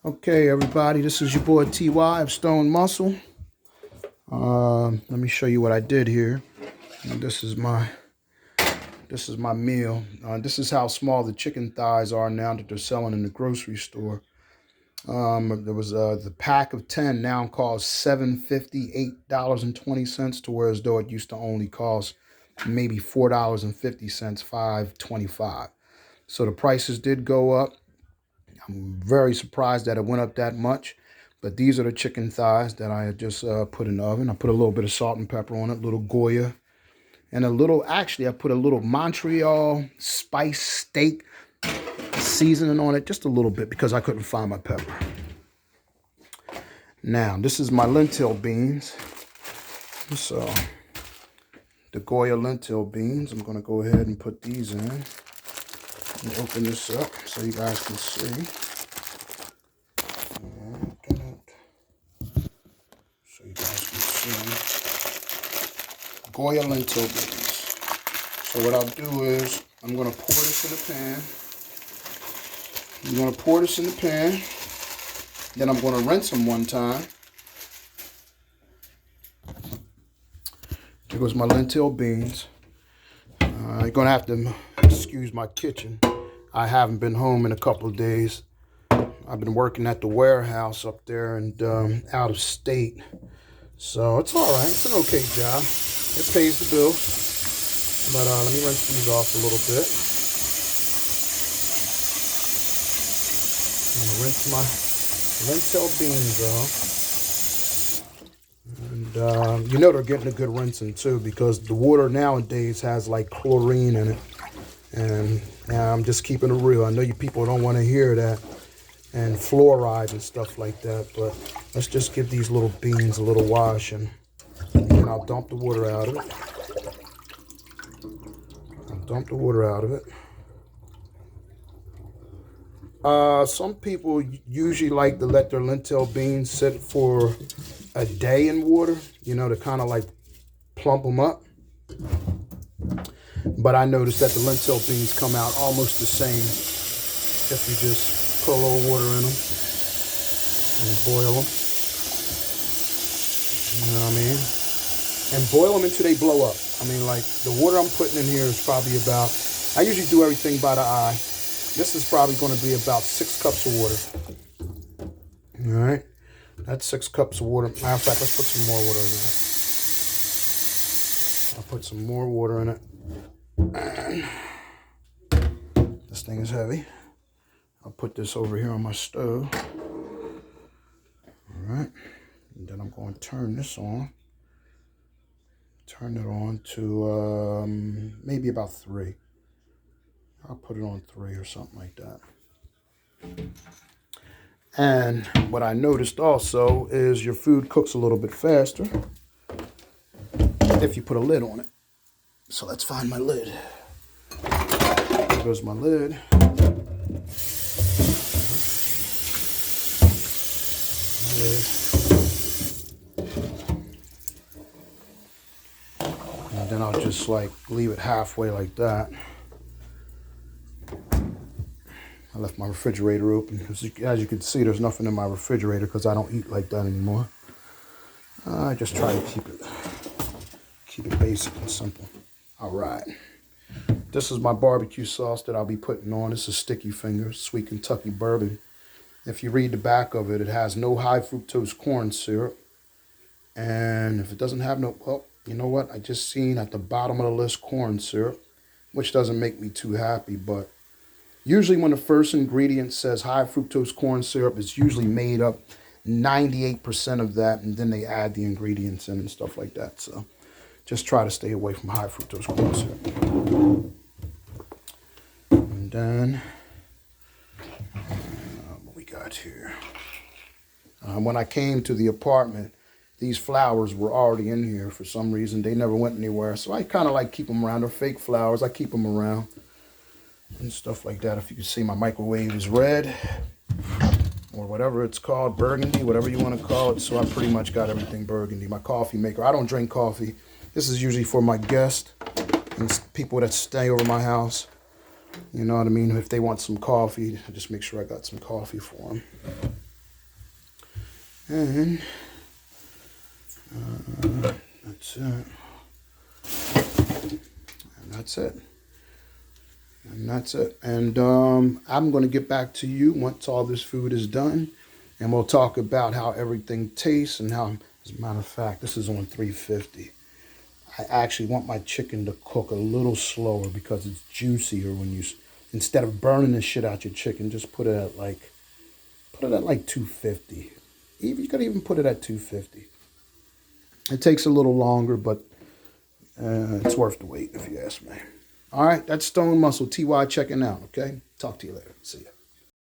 Okay, everybody, this is your boy TY of StonedMuscle. Let me show you what I did here. This is my meal. This is how small the chicken thighs are now that they're selling in the grocery store. There was the pack of 10 now costs $7.50, $8.20, to whereas though it used to only cost maybe $4.50, $5.25. So the prices did go up. I'm very surprised that it went up that much. But these are the chicken thighs that I had just put in the oven. I put a little bit of salt and pepper on it, a little Goya, and I put a little Montreal spice steak seasoning on it, just a little bit because I couldn't find my pepper. Now, this is my lentil beans. So, the Goya lentil beans, I'm going to go ahead and put these in. Let me open this up so you guys can see. So you guys can see Goya lentil beans. So what I'll do is I'm going to pour this in the pan. I'm going to pour this in the pan. Then I'm going to rinse them one time. There goes my lentil beans. You're going to have to excuse my kitchen. I haven't been home in a couple of days. I've been working at the warehouse up there and out of state. So it's all right. It's an okay job. It pays the bills. But let me rinse these off a little bit. I'm going to rinse my lentil beans off. And you know they're getting a good rinsing too, because the water nowadays has like chlorine in it. And I'm just keeping it real. I know you people don't want to hear that. And fluoride and stuff like that, but let's just give these little beans a little wash, and I'll dump the water out of it. Some people usually like to let their lentil beans sit for a day in water, to kind of like plump them up. But I noticed that the lentil beans come out almost the same if you just put a little water in them and boil them. You know what I mean? And boil them until they blow up. I mean, like, the water I'm putting in here is probably about, I usually do everything by the eye. This is probably going to be about 6 cups of water. All right? That's 6 cups of water. Matter of fact, let's put some more water in there. I'll put some more water in it. And this thing is heavy. I'll put this over here on my stove. All right. And then I'm going to turn this on. Turn it on to maybe about 3. I'll put it on 3 or something like that. And what I noticed also is your food cooks a little bit faster if you put a lid on it. So let's find my lid. There goes my lid. And then I'll just like leave it halfway like that. I left my refrigerator open. As you can see, there's nothing in my refrigerator because I don't eat like that anymore. I just try to keep it basic and simple. All right. This is my barbecue sauce that I'll be putting on. This is Sticky Fingers, Sweet Kentucky Bourbon. If you read the back of it, it has no high fructose corn syrup. And if it doesn't have no, well, you know what? I just seen at the bottom of the list corn syrup, which doesn't make me too happy. But usually when the first ingredient says high fructose corn syrup, it's usually made up 98% of that. And then they add the ingredients in and stuff like that. So just try to stay away from high fructose corn syrup. And then what we got here. When I came to the apartment, these flowers were already in here for some reason. They never went anywhere. So I kind of like keep them around. They're fake flowers. I keep them around and stuff like that. If you can see, my microwave is red or whatever it's called, burgundy, whatever you want to call it. So I pretty much got everything burgundy. My coffee maker. I don't drink coffee. This is usually for my guests and people that stay over my house. You know what I mean? If they want some coffee, I just make sure I got some coffee for them. And that's it. And that's it. And that's it. And I'm going to get back to you once all this food is done. And we'll talk about how everything tastes and how, as a matter of fact, this is on 350. I actually want my chicken to cook a little slower because it's juicier when you, instead of burning the shit out your chicken, just put it at like 250. You could even put it at 250. It takes a little longer, but it's worth the wait if you ask me. All right, that's Stone Muscle. TY checking out, okay? Talk to you later. See ya.